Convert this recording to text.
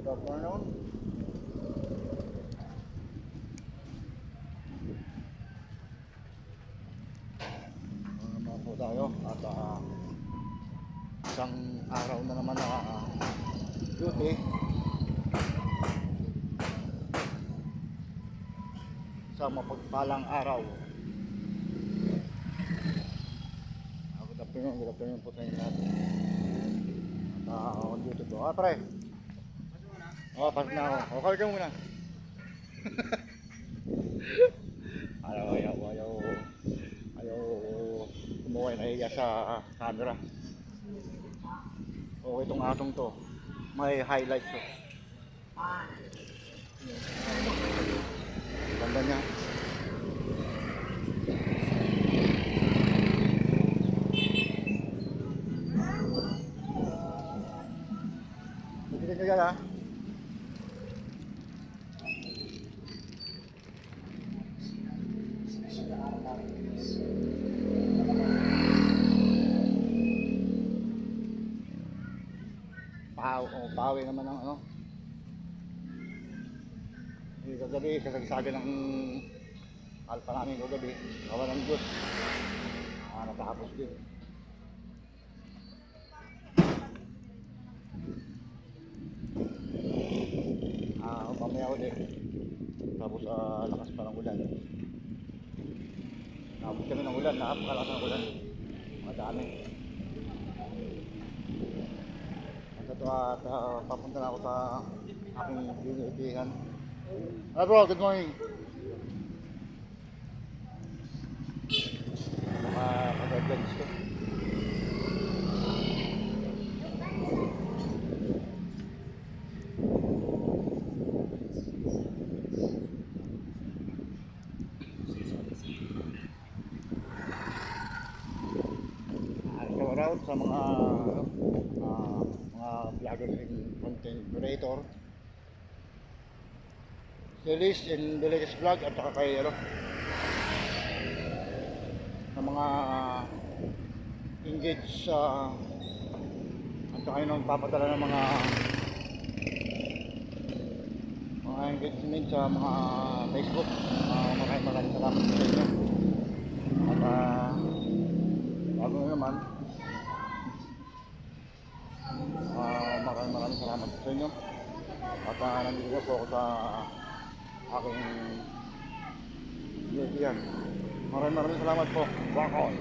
good afternoon. Naman po tayo at isang araw na naman na duty. Sa mapagpalang araw. Good afternoon po sa inyo lahat. At on duty po. Pre. Pasok na ako. Call ka muna. Ayaw umuwi na hiya sa camera. O itong atong to, may highlights to. Ganda niya. Hindi ka gala. Pawi naman ng ano. Kagabi, kasagsagan ng alpa namin kagabi. Kawa ng Diyos. Natapos din. Mamaya ulit. Tapos lakas pa ng ulan. Nakapos kami ng ulan. Napakalakas ng ulan. Madami. At papunta na ako sa aking binibigyan. Hi bro, good morning. Nakakagagans ko. Shout out sa mga vloggers and content creator, si Liz and Delica's Vlog at saka kay ng mga engage at saka yung papadala ng mga engagement sa mga Facebook. Maraming salamat sa inyo. At bago naman, maraming salamat sa inyo. At nandito po ako sa aking binibigyan. Maraming salamat po. Rock on!